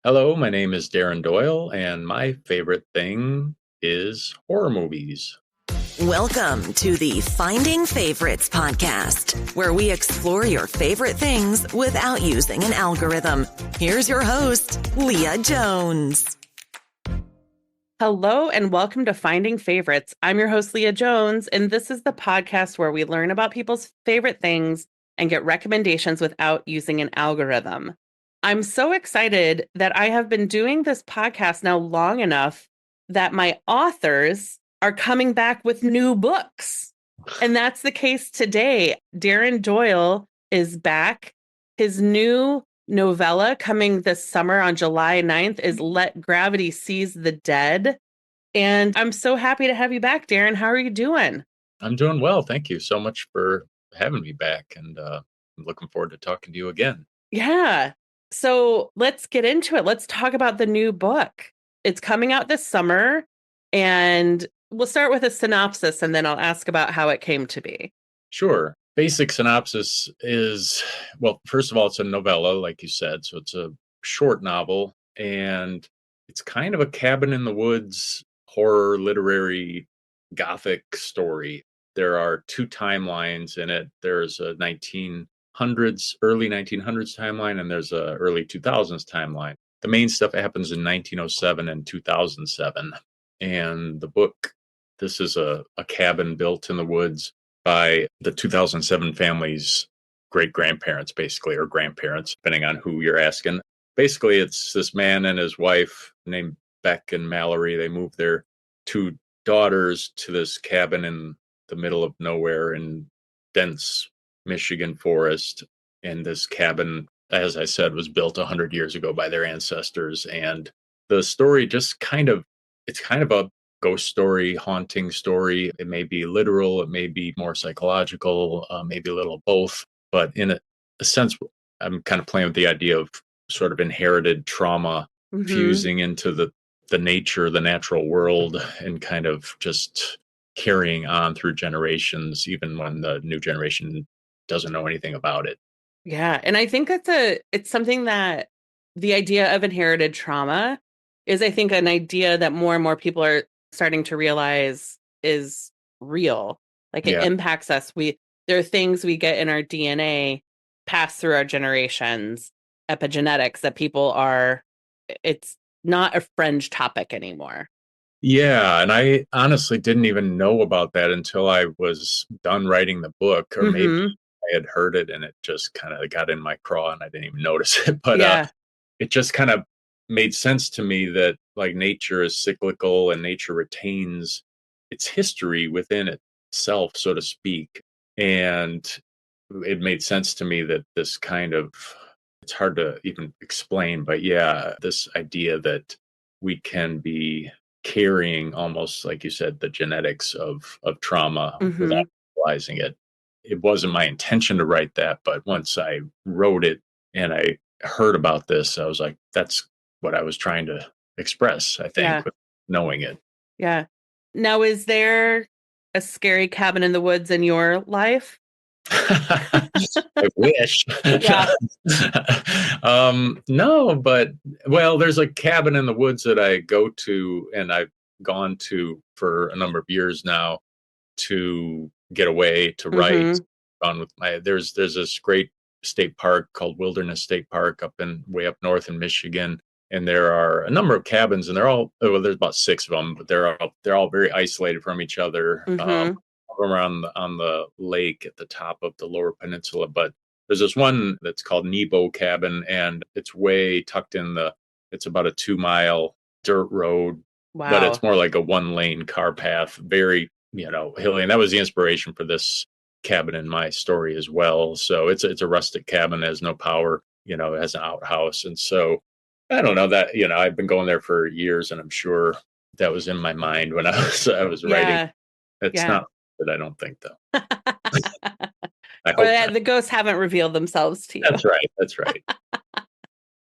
Hello, my name is Darrin Doyle, and my favorite thing is horror movies. Welcome to the Finding Favorites podcast, where we explore your favorite things without using an algorithm. Here's your host, Leah Jones. Hello and welcome to Finding Favorites. I'm your host, Leah Jones, and this is the podcast where we learn about people's favorite things and get recommendations without using an algorithm. I'm so excited that I have been doing this podcast now long enough that my authors are coming back with new books. And that's the case today. Darrin Doyle is back. His new novella coming this summer on July 9th is Let Gravity Seize the Dead. And I'm so happy to have you back, Darrin. How are you doing? I'm doing well. Thank you so much for having me back, and I'm looking forward to talking to you again. Yeah. So let's get into it. Let's talk about the new book. It's coming out this summer, and we'll start with a synopsis, and then I'll ask about how it came to be. Sure. Basic synopsis is, well, first of all, it's a novella, like you said. So it's a short novel, and it's kind of a cabin in the woods horror literary gothic story. There are two timelines in it. There's a early 1900s timeline, and there's a early 2000s timeline. The main stuff happens in 1907 and 2007. And the book, this is a cabin built in the woods by the 2007 family's great grandparents, basically, or grandparents, depending on who you're asking. Basically, it's this man and his wife named Beck and Mallory. They moved their two daughters to this cabin in the middle of nowhere in dense Michigan forest. And this cabin, as I said, was built 100 years ago by their ancestors. And the story just it's kind of a ghost story, haunting story. It may be literal, it may be more psychological, maybe a little of both. But in a sense, I'm kind of playing with the idea of sort of inherited trauma fusing into the nature, the natural world, and kind of just carrying on through generations, even when the new generation doesn't know anything about it. Yeah. And I think it's something that the idea of inherited trauma is, I think, an idea that more and more people are starting to realize is real. Like it Yeah. impacts us. There are things we get in our DNA passed through our generations, epigenetics it's not a fringe topic anymore. Yeah, and I honestly didn't even know about that until I was done writing the book, or maybe I had heard it and it just kind of got in my craw and I didn't even notice it. But Yeah. it just kind of made sense to me that like nature is cyclical and nature retains its history within itself, so to speak. And it made sense to me that this kind of, it's hard to even explain, but yeah, this idea that we can be carrying, almost like you said, the genetics of trauma without realizing it. It wasn't my intention to write that, but once I wrote it and I heard about this, I was like, that's what I was trying to express, I think, with knowing it. Yeah. Now, is there a scary cabin in the woods in your life? I wish. Yeah. No, but well, there's a cabin in the woods that I go to, and I've gone to for a number of years now to get away to write. On with there's this great state park called Wilderness State Park way up north in Michigan, and there are a number of cabins, and there's about 6 of them, but they're all very isolated from each other. Around on the lake at the top of the lower peninsula, but there's this one that's called Nebo Cabin, and it's way tucked it's about a 2-mile dirt road. Wow. But it's more like a 1-lane car path, very, hilly. And that was the inspiration for this cabin in my story as well. So it's a rustic cabin, has no power, it has an outhouse. And so I don't know that, I've been going there for years, and I'm sure that was in my mind when I was writing. It's not that, I don't think, though. Or the ghosts haven't revealed themselves to you. That's right.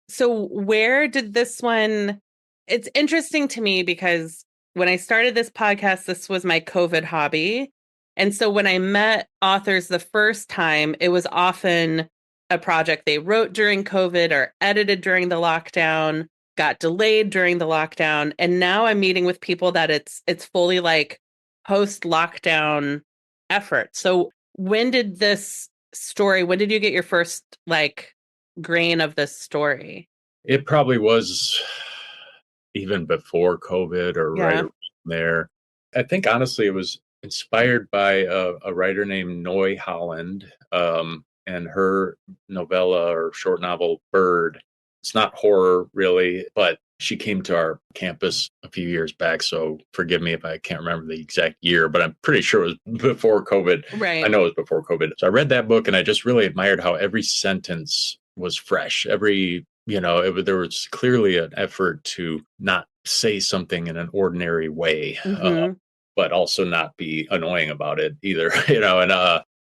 So where did this one... It's interesting to me because when I started this podcast, this was my COVID hobby. And so when I met authors the first time, it was often a project they wrote during COVID or edited during the lockdown. got delayed during the lockdown, and now I'm meeting with people that it's fully like post-lockdown effort. So when did you get your first like grain of this story? It probably was even before COVID or right Yeah. around there. I think honestly it was inspired by a writer named Noy Holland, and her novella or short novel Bird. It's not horror really, but she came to our campus a few years back, so forgive me if I can't remember the exact year, but I'm pretty sure it was before COVID. Right. I know it was before COVID. So I read that book and I just really admired how every sentence was fresh. There was clearly an effort to not say something in an ordinary way, Mm-hmm. but also not be annoying about it either.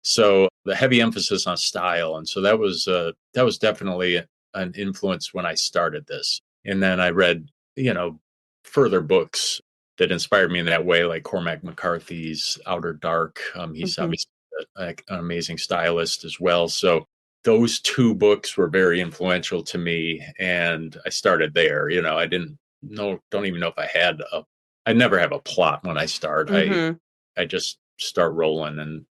So the heavy emphasis on style, and so that was definitely an influence when I started this. And then I read, further books that inspired me in that way, like Cormac McCarthy's Outer Dark. He's Mm-hmm. obviously an amazing stylist as well. So those two books were very influential to me, and I started there. Don't even know if I never have a plot when I start. Mm-hmm. I just start rolling and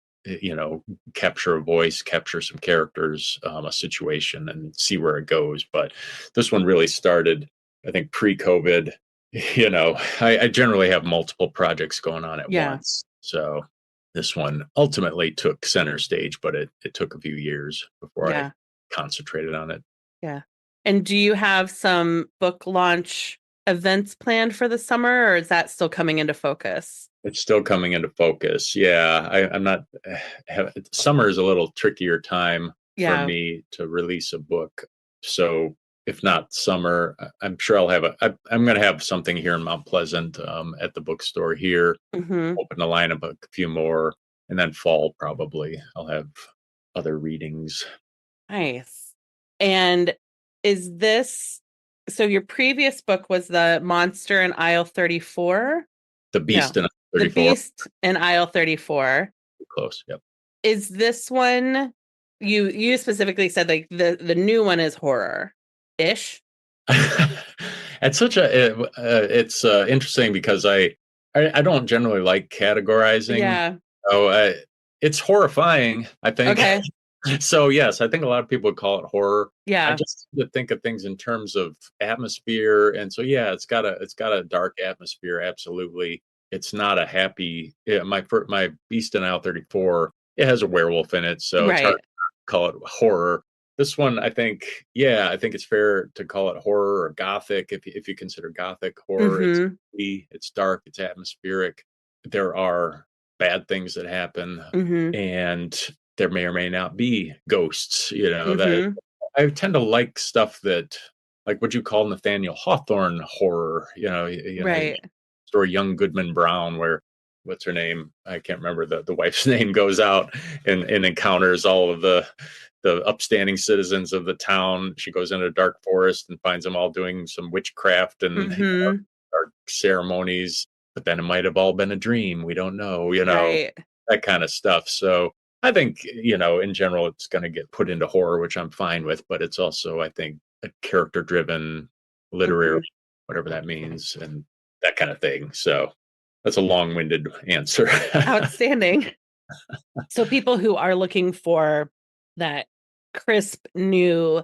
capture a voice, capture some characters, a situation, and see where it goes. But this one really started, I think, pre-COVID. I generally have multiple projects going on at Yeah. once, so this one ultimately took center stage, but it took a few years before I Yeah. concentrated on it. Yeah. And do you have some book launch events planned for the summer, or is that still coming into focus? It's still coming into focus. Yeah, I'm not. Summer is a little trickier time for Yeah. me to release a book. So if not summer, I'm sure I'm going to have something here in Mount Pleasant, at the bookstore here. Mm-hmm. Open to line up a few more, and then fall probably I'll have other readings. Nice. And is this so your previous book was the Monster in Aisle 34? The No, Beast in The 34. Beast in Aisle 34. Close. Yep. Is this one you specifically said like the new one is horror-ish? It's it's interesting because I don't generally like categorizing. Yeah. So it's horrifying, I think. Okay. So yes, I think a lot of people would call it horror. I Yeah. just tend to think of things in terms of atmosphere, and so yeah, it's got a dark atmosphere. Absolutely, it's not a happy. Yeah, my Beast in Aisle 34. It has a werewolf in it, so it's hard Right. to call it horror. This one, I think, yeah, I think it's fair to call it horror or gothic if you consider gothic horror. Mm-hmm. It's dark, it's atmospheric. There are bad things that happen, Mm-hmm. and there may or may not be ghosts. That Mm-hmm. I tend to like stuff that, like what you call Nathaniel Hawthorne horror. Right. Story Young Goodman Brown, where what's her name? I can't remember the wife's name, goes out and encounters all of the upstanding citizens of the town. She goes into a dark forest and finds them all doing some witchcraft and Mm-hmm. dark ceremonies. But then it might have all been a dream. We don't know. Right. That kind of stuff. So I think in general, it's going to get put into horror, which I'm fine with. But it's also, I think, a character-driven literary, Mm-hmm. whatever that means, and that kind of thing. So that's a long-winded answer. Outstanding. So people who are looking for that crisp new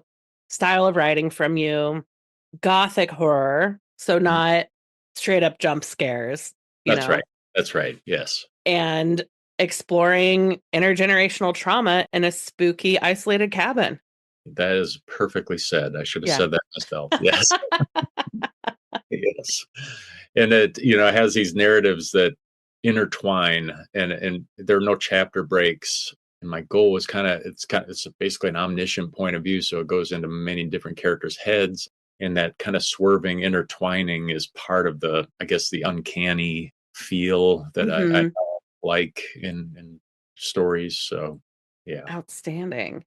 style of writing from you, gothic horror, so not straight up jump scares, That's right. That's right. Yes. and exploring intergenerational trauma in a spooky, isolated cabin. That is perfectly said. I should have Yeah. said that myself. Yes. Yes. And it has these narratives that intertwine, and there are no chapter breaks. And my goal was it's basically an omniscient point of view. So it goes into many different characters' heads. And that kind of swerving intertwining is part of I guess, the uncanny feel that I Mm-hmm. like in stories. So, yeah. Outstanding.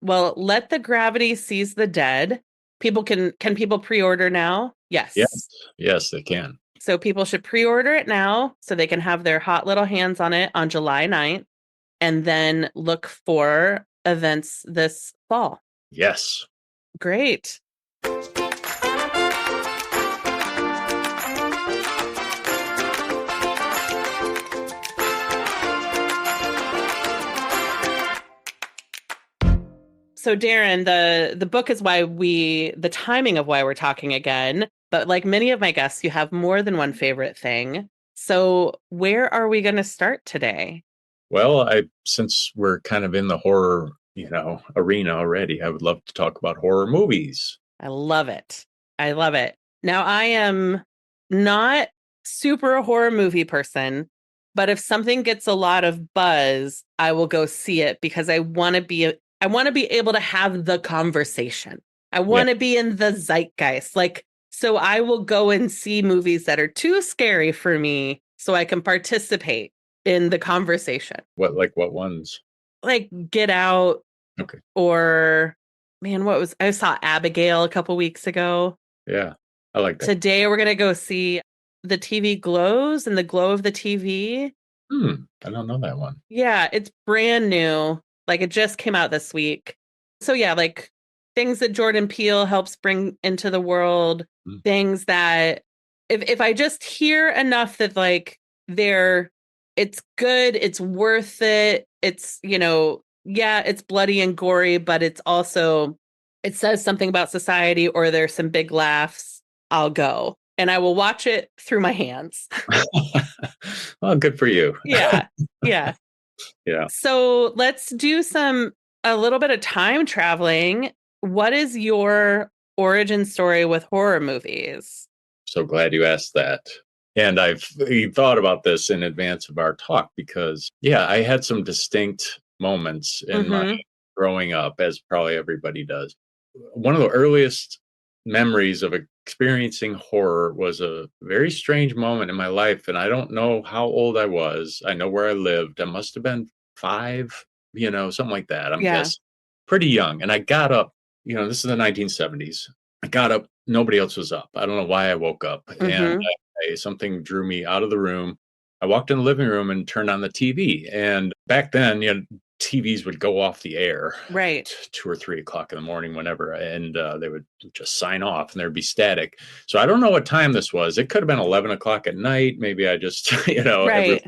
Well, Let the Gravity Seize the Dead. Can people pre-order now? Yes. Yes. Yes, they can. So people should pre-order it now so they can have their hot little hands on it on July 9th and then look for events this fall. Yes. Great. So Darrin, the book is the timing of why we're talking again. But like many of my guests, you have more than one favorite thing. So where are we going to start today? Well, since we're kind of in the horror, arena already, I would love to talk about horror movies. I love it. I love it. Now, I am not super a horror movie person, but if something gets a lot of buzz, I will go see it because I want to be able to have the conversation. I Yeah. want to be in the zeitgeist. So I will go and see movies that are too scary for me so I can participate in the conversation. What ones? Like Get Out. Okay. Or man, I saw Abigail a couple weeks ago. Yeah, I like that. Today we're gonna go see The TV Glows and the Glow of the TV. I don't know that one. Yeah, it's brand new. Like it just came out this week. So yeah, like things that Jordan Peele helps bring into the world, things that if I just hear enough that like it's good, it's worth it, it's, yeah, it's bloody and gory, but it says something about society or there's some big laughs, I'll go. And I will watch it through my hands. Well, good for you. Yeah. Yeah. Yeah. So let's do a little bit of time traveling. What is your origin story with horror movies? So glad you asked that. And I've thought about this in advance of our talk because, yeah, I had some distinct moments in my growing up, as probably everybody does. One of the earliest memories of experiencing horror was a very strange moment in my life. And I don't know how old I was. I know where I lived. I must have been 5, something like that. I'm guessing pretty young. And I got up, this is the 1970s. I got up. Nobody else was up. I don't know why I woke up. And something drew me out of the room. I walked in the living room and turned on the TV. And back then, TVs would go off the air, right, 2 or 3 o'clock in the morning, whenever, and they would just sign off, and there'd be static. So I don't know what time this was. It could have been 11 o'clock at night. Maybe I just, everyone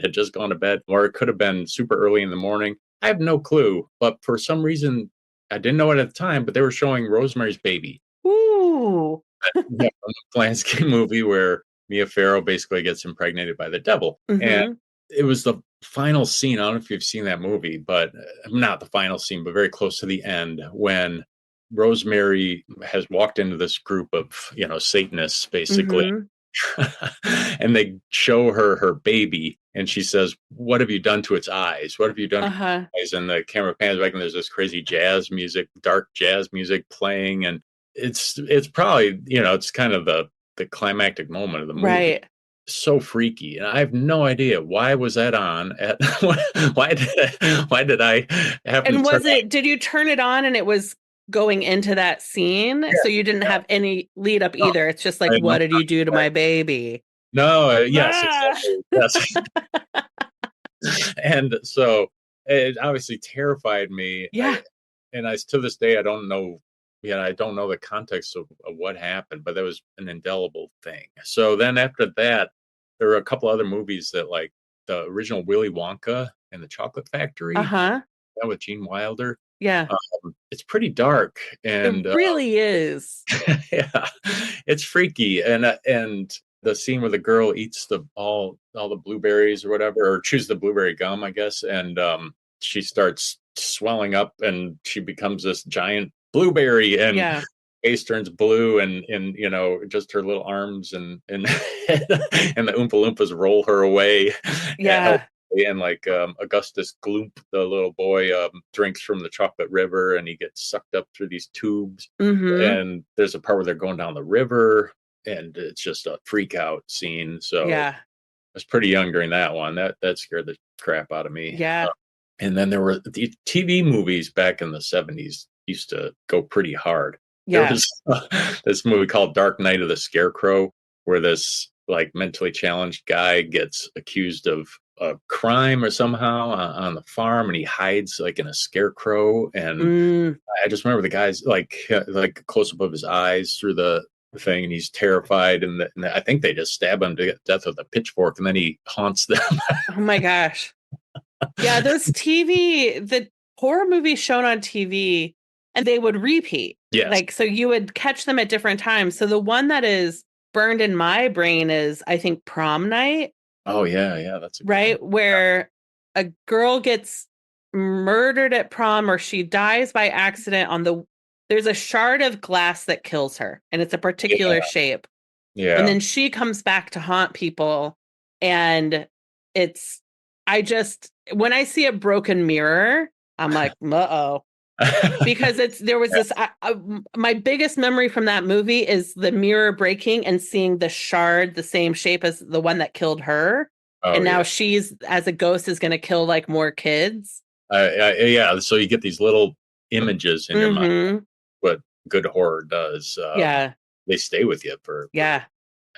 had just gone to bed, or it could have been super early in the morning. I have no clue. But for some reason, I didn't know it at the time. But they were showing Rosemary's Baby. Ooh, From the Polanski movie where Mia Farrow basically gets impregnated by the devil. And it was the final scene. I don't know if you've seen that movie, but not the final scene, but very close to the end when Rosemary has walked into this group of, Satanists, basically. And they show her baby and she says, "What have you done to its eyes? What have you done to its eyes?" And the camera pans back and there's this crazy dark jazz music playing. And it's probably, it's kind of the climactic moment of the movie. Right. So freaky, and I have no idea why was that on at why did I have and to was it did you turn it on and it was going into that scene, so you didn't have any lead up either? It's just like, what did you do to my baby? No, yes, exactly. Yes. And so it obviously terrified me. And to this day I don't know. I don't know the context of what happened, but that was an indelible thing. So then after that, there were a couple other movies that, like the original Willy Wonka and the Chocolate Factory, that with Gene Wilder. Yeah. It's pretty dark, and it really is. Yeah, it's freaky, and the scene where the girl eats all the blueberries or whatever, or chews the blueberry gum, I guess, and she starts swelling up, and she becomes this giant blueberry, and face turns blue, and just her little arms and and the Oompa Loompas roll her away. And like Augustus Gloop, the little boy, drinks from the chocolate river, and he gets sucked up through these tubes. And there's a part where they're going down the river, and it's just a freak out scene. So I was pretty young during that one. That scared the crap out of me. And then there were the TV movies back in the 70s used to go pretty hard. There was this movie called Dark Night of the Scarecrow, where this like mentally challenged guy gets accused of a crime or somehow on the farm, and he hides like in a scarecrow. And I just remember the guy's like close up of his eyes through the thing, and he's terrified. And I think they just stab him to death with a pitchfork, and then he haunts them. Oh my gosh. Yeah, the horror movies shown on TV and they would repeat. Yes. Like, so you would catch them at different times. So the one that is burned in my brain is, I think, Prom Night. Oh, yeah. That's a good right? one. Where a girl gets murdered at prom or she dies by accident there's a shard of glass that kills her and it's a particular shape. Yeah. And then she comes back to haunt people. And when I see a broken mirror, I'm like, uh-oh. Because there was this, my biggest memory from that movie is the mirror breaking and seeing the shard, the same shape as the one that killed her. Oh, And now yeah. she's, as a ghost, is going to kill like more kids. Yeah. So you get these little images in your mind. What good horror does. Yeah. They stay with you for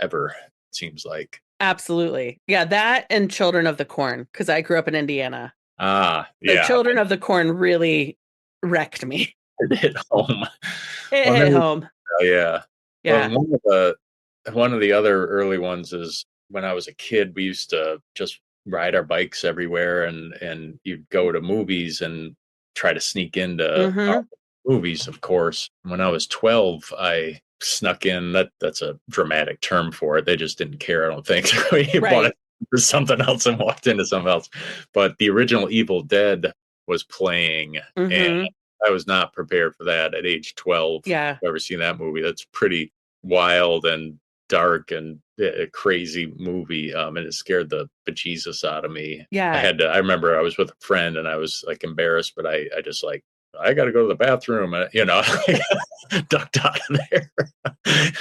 ever, it seems like. Absolutely. Yeah. That and Children of the Corn, because I grew up in Indiana. Yeah. The Children of the Corn really wrecked me. It hit home. It hit home. Yeah. Yeah. Well, one of the other early ones is when I was a kid, we used to just ride our bikes everywhere and you'd go to movies and try to sneak into movies, of course. When I was 12, I snuck in. That's a dramatic term for it. They just didn't care, I don't think. We bought it for something else and walked into something else. But the original Evil Dead was playing, and I was not prepared for that at age 12. Yeah. I've ever seen that movie. That's pretty wild and dark and a crazy movie. And it scared the bejesus out of me. Yeah. I remember I was with a friend and I was like embarrassed, but I just like, I got to go to the bathroom, ducked out of there.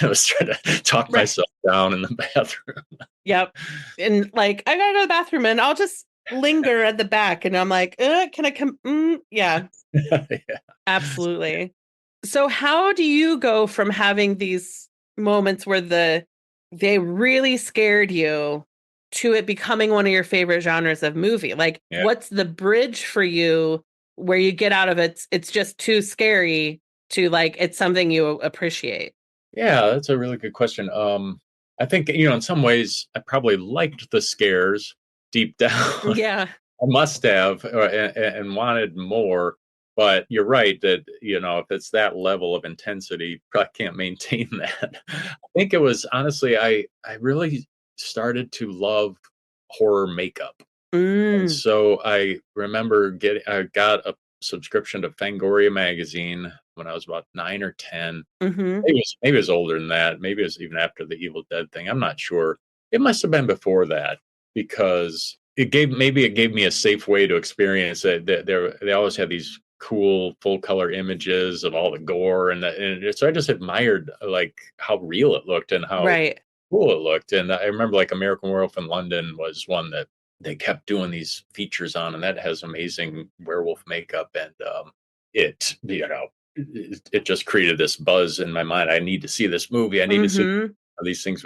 I was trying to talk myself down in the bathroom. Yep. And like, I got to go to the bathroom and I'll just linger at the back. And I'm like, can I come? Yeah. Yeah. Absolutely. So how do you go from having these moments where they really scared you to it becoming one of your favorite genres of movie? Like, what's the bridge for you where you get out of it's just too scary to like, it's something you appreciate? Yeah, that's a really good question. I think, in some ways I probably liked the scares deep down. Yeah. I must have and wanted more. But you're right that, if it's that level of intensity, probably can't maintain that. I think it was, honestly, I really started to love horror makeup. And so I remember I got a subscription to Fangoria magazine when I was about 9 or 10. Maybe it was older than that. Maybe it was even after the Evil Dead thing. I'm not sure. It must have been before that, because it gave me a safe way to experience it. They always had these cool full color images of all the gore and so I just admired like how real it looked and how cool it looked. And I remember like American Werewolf in London was one that they kept doing these features on, and that has amazing werewolf makeup, and it just created this buzz in my mind. I need to see this movie. I need to see. These things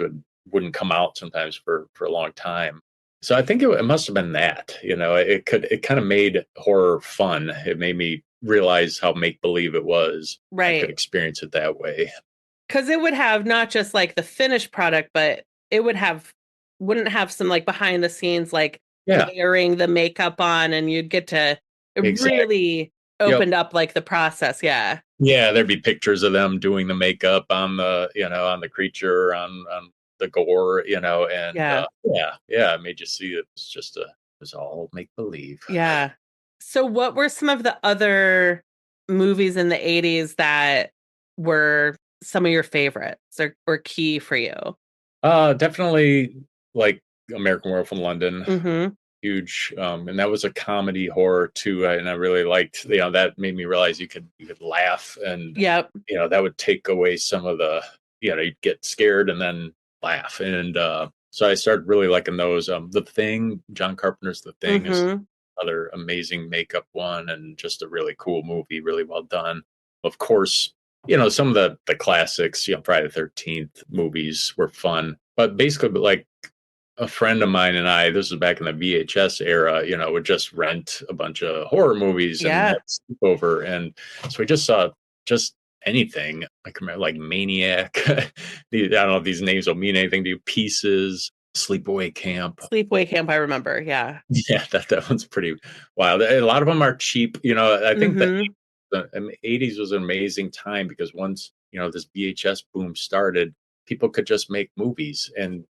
wouldn't come out sometimes for a long time. So I think it must have been that, it kind of made horror fun. It made me realize how make believe it was. I could experience it that way. Because it would have not just like the finished product, but it wouldn't have some like behind the scenes, like layering the makeup on, and you'd get to really opened up like the process. Yeah. Yeah. There'd be pictures of them doing the makeup on the, on the creature, on the gore, and it made you see it was all make believe. Yeah. So what were some of the other movies in the 80s that were some of your favorites or key for you? Definitely like American Werewolf in London. Huge. And that was a comedy horror too. And I really liked, that made me realize you could laugh, and that would take away some of the, you'd get scared and then laugh. And so I started really liking those. The Thing, John Carpenter's The Thing is another amazing makeup one, and just a really cool movie, really well done. Of course, some of the classics, Friday the 13th movies were fun, but basically like a friend of mine and I, this was back in the VHS era, would just rent a bunch of horror movies and have sleepover. And so we just saw just anything. I can remember like Maniac. I don't know if these names will mean anything to you. Pieces, Sleepaway Camp. Sleepaway Camp, I remember. Yeah. Yeah, that one's pretty wild. A lot of them are cheap. I think that '80s was an amazing time because once, this VHS boom started, people could just make movies and,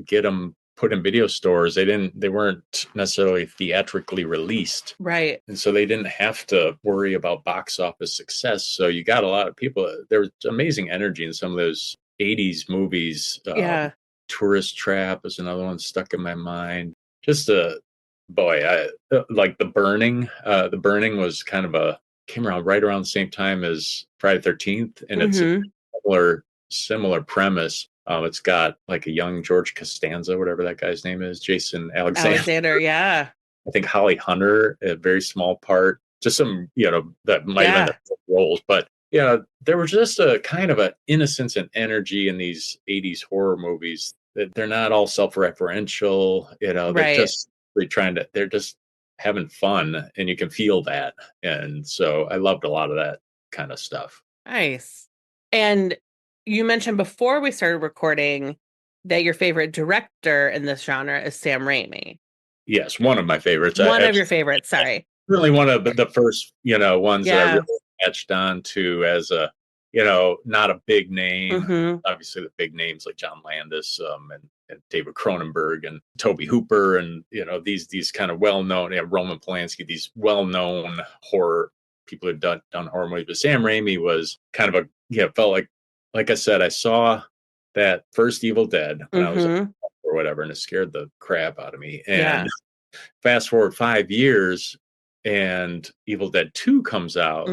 get them put in video stores. They weren't necessarily theatrically released. Right. And so they didn't have to worry about box office success. So you got a lot of people. There was amazing energy in some of those '80s movies. Yeah. Tourist Trap is another one stuck in my mind. Just like The Burning. The Burning was came around right around the same time as Friday 13th, and it's a similar premise. It's got like a young George Costanza, whatever that guy's name is, Jason Alexander. Yeah. I think Holly Hunter, a very small part, just some, that might have been the roles. But, there was just a kind of an innocence and energy in these '80s horror movies that they're not all self-referential, they're just having fun, and you can feel that. And so I loved a lot of that kind of stuff. Nice. And you mentioned before we started recording that your favorite director in this genre is Sam Raimi. Yes, one of my favorites. One of your favorites, sorry. Really one of the first, ones that I really latched on to as a, not a big name. Mm-hmm. Obviously, the big names like John Landis and David Cronenberg and Tobe Hooper and, these kind of well-known, Roman Polanski, these well-known horror people who've done horror movies. But Sam Raimi was kind of felt like I said, I saw that first Evil Dead when I was or whatever, and it scared the crap out of me. And fast forward 5 years, and Evil Dead 2 comes out.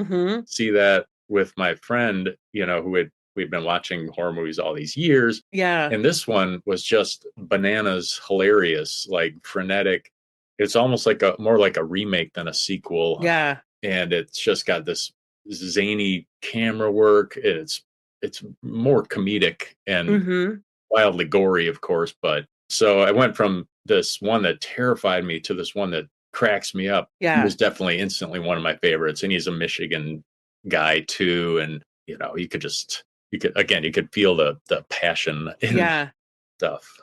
See that with my friend, we've been watching horror movies all these years. Yeah. And this one was just bananas hilarious, like frenetic. It's almost like more like a remake than a sequel. Yeah. And it's just got this zany camera work. It's more comedic and wildly gory, of course. But so I went from this one that terrified me to this one that cracks me up. Yeah. He was definitely instantly one of my favorites. And he's a Michigan guy too. And, you could feel the passion in stuff.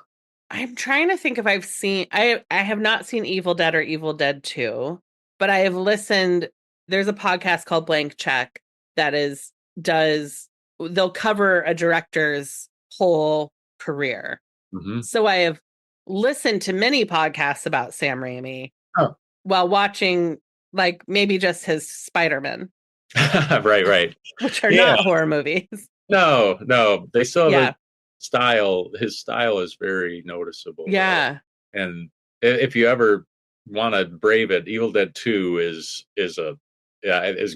I'm trying to think if I've seen, I have not seen Evil Dead or Evil Dead 2, but I have listened. There's a podcast called Blank Check that they'll cover a director's whole career. So I have listened to many podcasts about Sam Raimi while watching, like, maybe just his Spider-Man. Right. Which are not horror movies. No. They still have style. His style is very noticeable. Yeah. And if you ever want to brave it, Evil Dead 2 is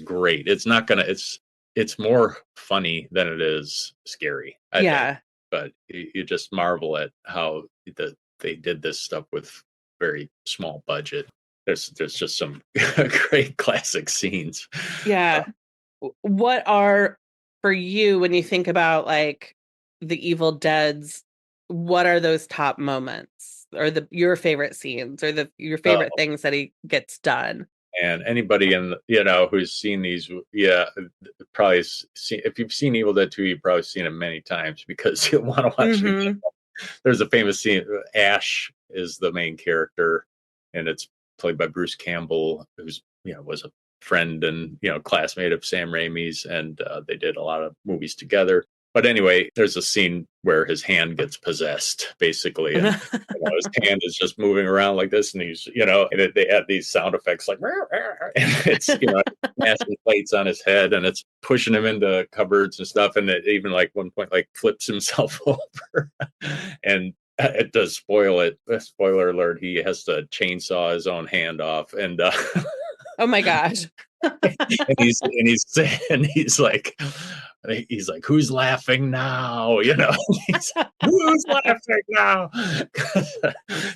great. It's more funny than it is scary. I think. But you just marvel at how they did this stuff with very small budget. There's just some great classic scenes. Yeah. What are, for you, when you think about like the Evil Deads, what are those top moments or your favorite scenes or your favorite things that he gets done? And anybody who's seen these, probably if you've seen Evil Dead 2, you've probably seen it many times because you'll want to watch it again. There's a famous scene. Ash is the main character, and it's played by Bruce Campbell, who's was a friend and classmate of Sam Raimi's, and they did a lot of movies together. But anyway, there's a scene where his hand gets possessed, basically, and his hand is just moving around like this, and he's, and they add these sound effects like, and it's, smashing plates on his head, and it's pushing him into cupboards and stuff, and it even like one point like flips himself over, and it does spoil it. Spoiler alert: he has to chainsaw his own hand off, and oh my gosh. and he's like, who's laughing now? Who's laughing now?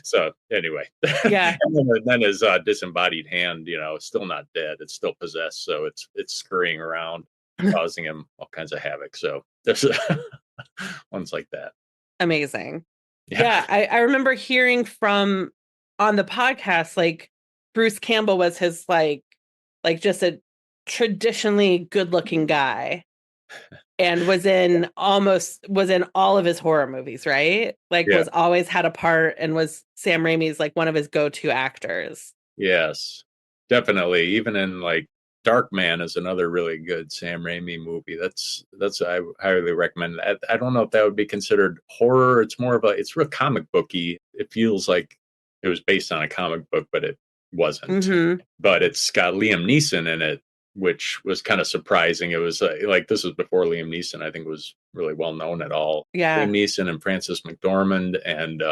So anyway, and then his disembodied hand, still not dead. It's still possessed, so it's scurrying around, causing him all kinds of havoc. So there's ones like that. Amazing. Yeah, I remember hearing from on the podcast, like Bruce Campbell was his like just a traditionally good-looking guy, and was in all of his horror movies, right? Like was always had a part and was Sam Raimi's like one of his go-to actors. Yes, definitely. Even in like Darkman is another really good Sam Raimi movie. That's I highly recommend. I don't know if that would be considered horror. It's more of it's real comic booky. It feels like it was based on a comic book, but it wasn't. Mm-hmm. But it's got Liam Neeson in it, which was kind of surprising. It was like this was before Liam Neeson, I think, was really well known at all. Yeah. Liam Neeson and Frances McDormand, and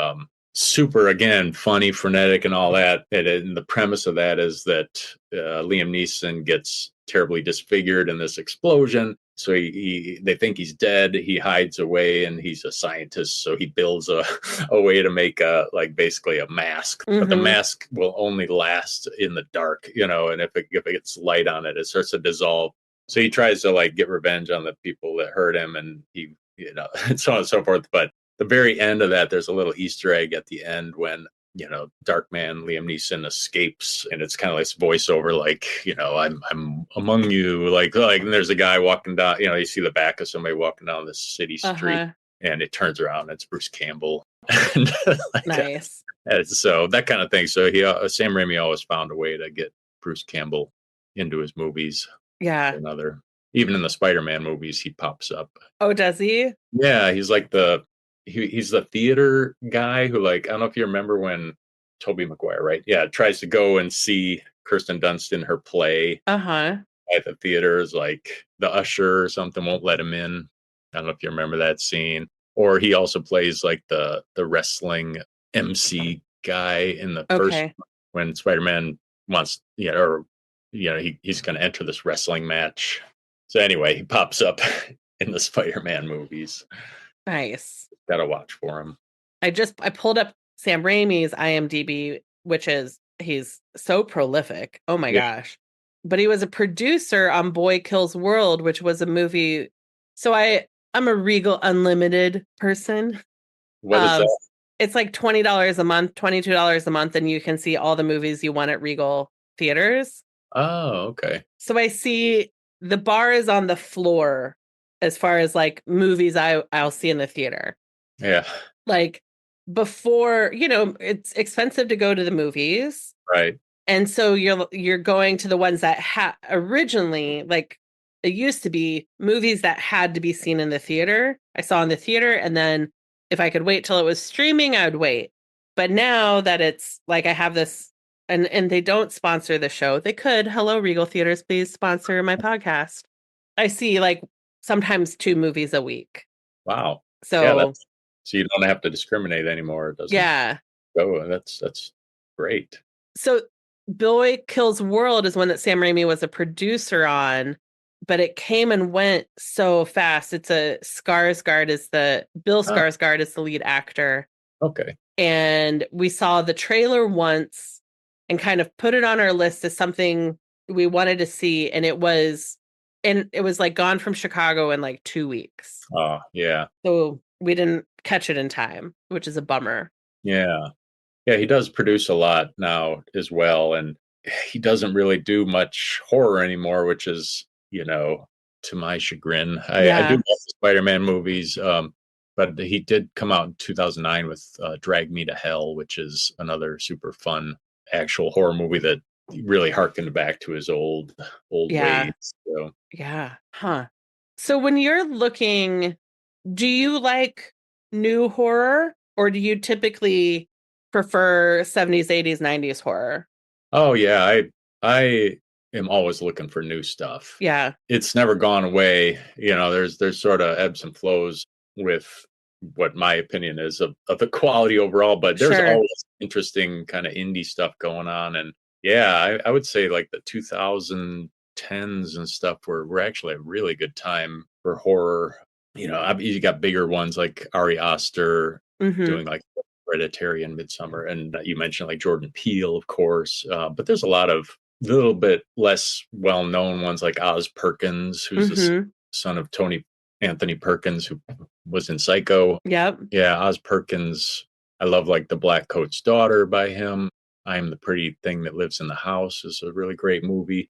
super, again, funny, frenetic, and all that. And the premise of that is that Liam Neeson gets terribly disfigured in this explosion. So they think he's dead. He hides away, and he's a scientist. So he builds a way to make basically a mask. Mm-hmm. But the mask will only last in the dark, and if it gets light on it, it starts to dissolve. So he tries to get revenge on the people that hurt him, and he, and so on and so forth. But the very end of that, there's a little Easter egg at the end when Darkman Liam Neeson escapes, and it's kind of this voiceover, I'm among you, and there's a guy walking down, you see the back of somebody walking down this city street, and it turns around, and it's Bruce Campbell. And nice. So that kind of thing. So Sam Raimi always found a way to get Bruce Campbell into his movies. Yeah. Even in the Spider-Man movies, he pops up. Oh, does he? Yeah, he's like he's the theater guy who, I don't know if you remember when Tobey Maguire, right? Yeah, tries to go and see Kirsten Dunst in her play at the theaters, like the usher or something won't let him in. I don't know if you remember that scene. Or he also plays the wrestling MC guy in the first, when Spider-Man wants, he's going to enter this wrestling match. So anyway, he pops up in the Spider-Man movies. Nice. Gotta watch for him. I pulled up Sam Raimi's IMDb, which is, he's so prolific. Oh my gosh. But he was a producer on Boy Kills World, which was a movie. So I'm a Regal Unlimited person. What is that? It's like $20 a month, $22 a month, and you can see all the movies you want at Regal theaters. Oh, okay. So I see the bar is on the floor as far as movies I'll see in the theater. Yeah. Before, it's expensive to go to the movies. Right. And so you're going to the ones that originally, it used to be movies that had to be seen in the theater. I saw in the theater, and then if I could wait till it was streaming, I would wait. But now that it's I have this, and they don't sponsor the show. They could. Hello, Regal Theaters, please sponsor my podcast. I see sometimes 2 movies a week. Wow. So yeah, so you don't have to discriminate anymore. It doesn't. Yeah. Oh, that's great. So Boy Kills World is one that Sam Raimi was a producer on, but it came and went so fast. It's Bill Skarsgård is the lead actor. Okay. And we saw the trailer once and kind of put it on our list as something we wanted to see. And it was gone from Chicago in 2 weeks. Oh, yeah. So we didn't catch it in time, which is a bummer. Yeah. Yeah, he does produce a lot now as well. And he doesn't really do much horror anymore, which is, to my chagrin. I do love the Spider-Man movies, but he did come out in 2009 with Drag Me to Hell, which is another super fun actual horror movie that really harkened back to his old ways. So. Yeah. Huh. So when you're looking, do you like new horror, or do you typically prefer 70s, 80s, 90s horror? Oh yeah, I am always looking for new stuff. Yeah. It's never gone away. There's sort of ebbs and flows with what my opinion is of the quality overall, but there's always interesting kind of indie stuff going on. And yeah, I would say the 2010s and stuff were actually a really good time for horror. You got bigger ones like Ari Aster doing Hereditary and Midsummer, and you mentioned Jordan Peele, of course. But there's a lot of little bit less well-known ones like Oz Perkins, who's the son of Tony Anthony Perkins, who was in Psycho. Yep. Yeah, Oz Perkins. I love The Black Coat's Daughter by him. I Am the Pretty Thing That Lives in the House is a really great movie.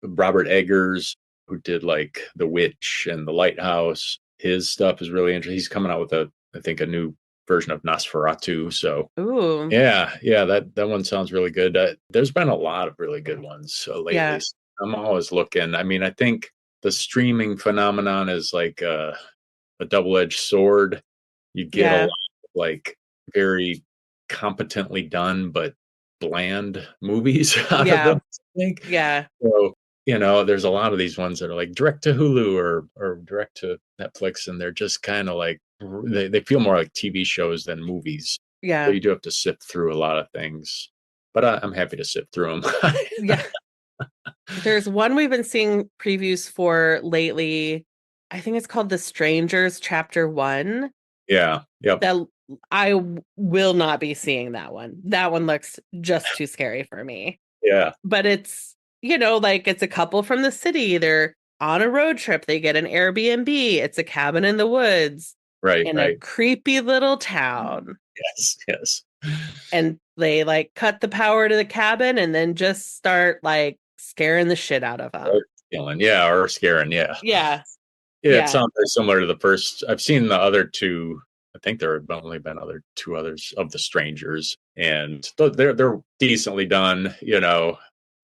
Robert Eggers, who did The Witch and The Lighthouse. His stuff is really interesting. He's coming out with I think a new version of Nosferatu. So ooh. Yeah, that one sounds really good. There's been a lot of really good ones lately. I'm always looking. I mean, I think the streaming phenomenon is like a double-edged sword. You get a lot Yeah. of like very competently done but bland movies out of them, Yeah. I think. Yeah. So, there's a lot of these ones that are like direct to Hulu or direct to Netflix, and they're just kind of like they feel more like TV shows than movies. So Yeah. you do have to sift through a lot of things. But I'm happy to sift through them. Yeah. There's one we've been seeing previews for lately. I think it's called The Strangers Chapter 1. Yeah. Yep. That will not be seeing that one. That one looks just too scary for me. Yeah. But it's, like it's a couple from the city. They're on a road trip. They get an Airbnb. It's a cabin in the woods Right. in a Right. creepy little town. Yes. Yes. And they like cut the power to the cabin and then just start like scaring the shit out of them. Or killing. Yeah. Or scaring. Yeah. Yeah. Yeah. It Yeah. sounds very similar to the first. I've seen the other two. I think there have only been two others of the strangers, and they're decently done.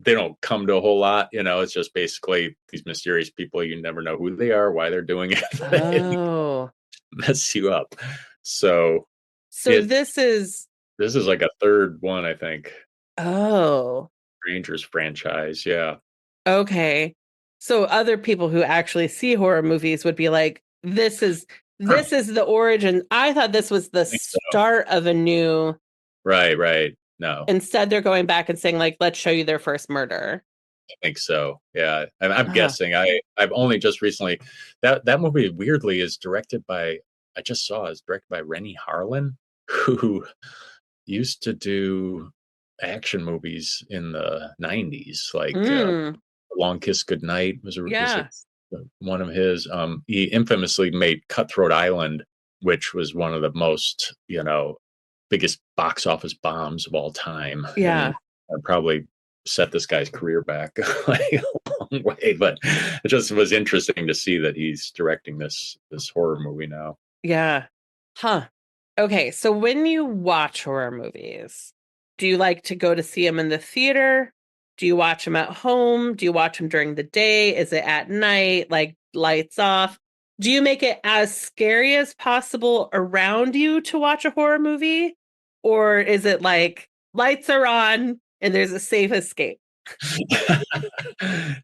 They don't come to a whole lot. It's just basically these mysterious people. You never know who they are, why they're doing it. They Oh. mess you up. So So it this is this is like a third one, I think. oh. Strangers franchise. Yeah. Okay. So other people who actually see horror movies would be like, this is the origin. I thought this was the I think so. start of a new. Right. Right. No. Instead, they're going back and saying, like, let's show you their first murder. I think so. Yeah, I'm Ah. guessing. I've only just recently that movie weirdly is directed by I just saw is directed by Rennie Harlan, who used to do action movies in the '90s, like Mm, Long Kiss Goodnight was yeah. one of his. He infamously made Cutthroat Island, which was one of the most biggest box office bombs of all time. I mean, Yeah. probably set this guy's career back like a long way, but it just was interesting to see that he's directing this horror movie now. Yeah. Huh. Okay. So when you watch horror movies, do you like to go to see them in the theater? Do you watch them at home? Do you watch them during the day? Is it at night, like lights off? Do you make it as scary as possible around you to watch a horror movie? Or is it like lights are on and there's a safe escape?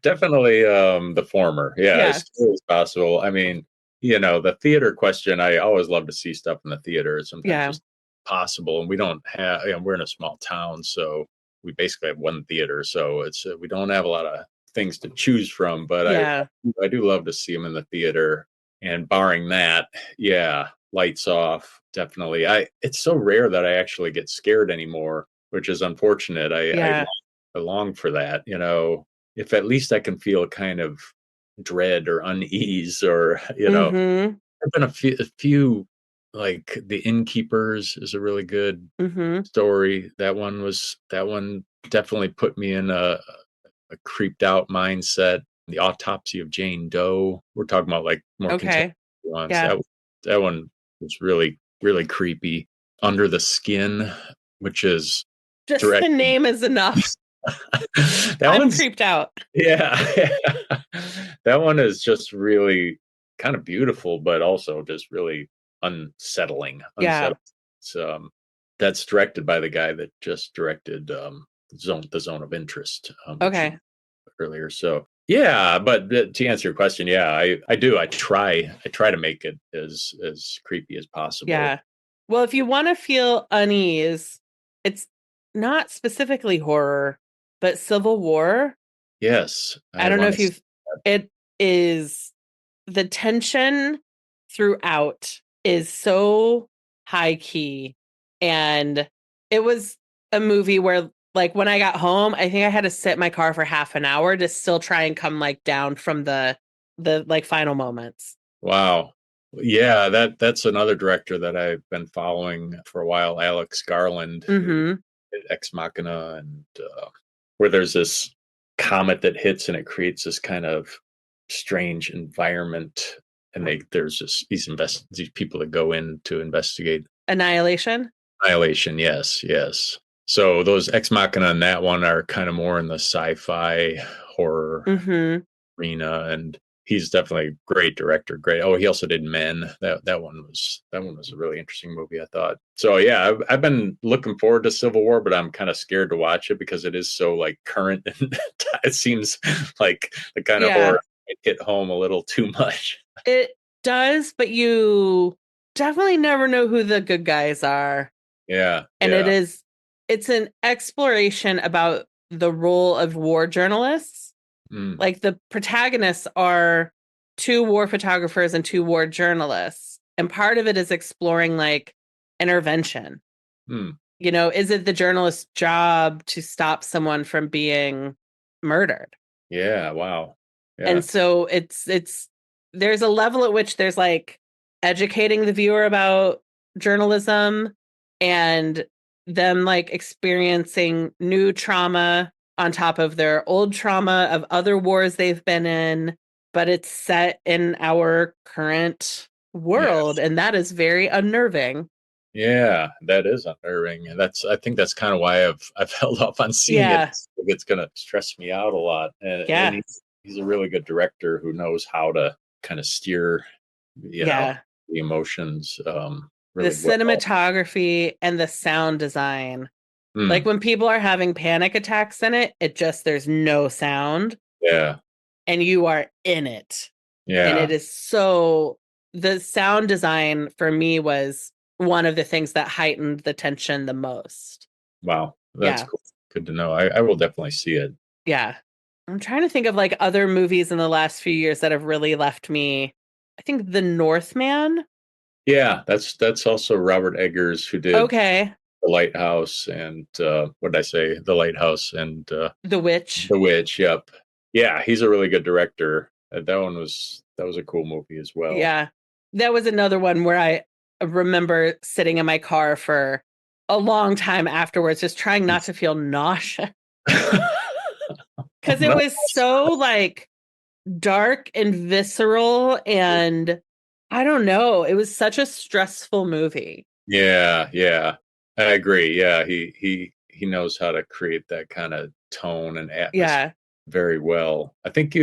Definitely the former. Yeah, Yeah. as scary as possible. I mean, the theater question, I always love to see stuff in the theater. It's sometimes Yeah. just possible, and we don't have we're in a small town, so we basically have one theater, so it's we don't have a lot of things to choose from, but Yeah. I do love to see them in the theater. And barring that, yeah, lights off, definitely. It's so rare that I actually get scared anymore, which is unfortunate. Yeah. I long for that, if at least I can feel kind of dread or unease, or Mm-hmm. there've been a few like The Innkeepers is a really good Mm-hmm. story. That one definitely put me in a creeped out mindset. The Autopsy of Jane Doe. We're talking about like more contemporary Okay. ones. Yeah. That one was really, really creepy. Under the Skin, which is Just the directed. name is enough. That I'm one's creeped out. yeah. That one is just really kind of beautiful, but also just really unsettling. Yeah. It's, that's directed by the guy that just directed the Zone of Interest, which you Okay. earlier. So yeah, but to answer your question, yeah, I do. I try to make it as creepy as possible. Yeah. Well, if you want to feel unease, it's not specifically horror, but Civil War. Yes, I I don't know want if to. it is the tension throughout is so high key. And it was a movie where like when I got home, I think I had to sit in my car for half an hour to still try and come like down from the like final moments. Wow. Yeah, that's another director that I've been following for a while, Alex Garland, who Mm-hmm. did Ex Machina, and where there's this comet that hits and it creates this kind of strange environment, and there's these people that go in to investigate. Annihilation. Annihilation, yes, yes. So those Ex Machina and that one are kind of more in the sci-fi horror Mm-hmm. arena, and he's definitely a great director. Great. Oh, he also did Men. That one was a really interesting movie, I thought. So yeah, I've been looking forward to Civil War, but I'm kind of scared to watch it because it is so like current, and it seems like the kind of Yeah, horror might hit home a little too much. it does, but you definitely never know who the good guys are. Yeah, And yeah. it's an exploration about the role of war journalists. Mm, Like the protagonists are two war photographers and two war journalists. And part of it is exploring like intervention. mm. Is it the journalist's job to stop someone from being murdered? Yeah, wow. And Yeah. so it's there's a level at which there's like educating the viewer about journalism and them like experiencing new trauma on top of their old trauma of other wars they've been in, but it's set in our current world, Yes. and that is very unnerving. Yeah, that is unnerving. And I think that's kind of why I've held off on seeing it. Yeah. It's gonna stress me out a lot. And Yeah. he's a really good director who knows how to kind of steer, Yeah. the emotions The really well. cinematography and the sound design. Like Mm, when people are having panic attacks in it, there's no sound yeah, and you are in it. And it yeah. is so, the sound design for me was one of the things that heightened the tension the most. Wow. That's Yeah. cool. Good to know. I will definitely see it. Yeah. I'm trying to think of like other movies in the last few years that have really left me. I think The Northman. Yeah, that's also Robert Eggers who did Okay. The Lighthouse and what did I say? The Lighthouse and The Witch. The Witch. Yep. Yeah, he's a really good director. That was a cool movie as well. Yeah. That was another one where I remember sitting in my car for a long time afterwards, just trying not to feel nauseous Oh, because it no. was so like dark and visceral. And I don't know, it was such a stressful movie. Yeah, yeah. I agree. Yeah, he knows how to create that kind of tone and atmosphere Yeah. very well. I think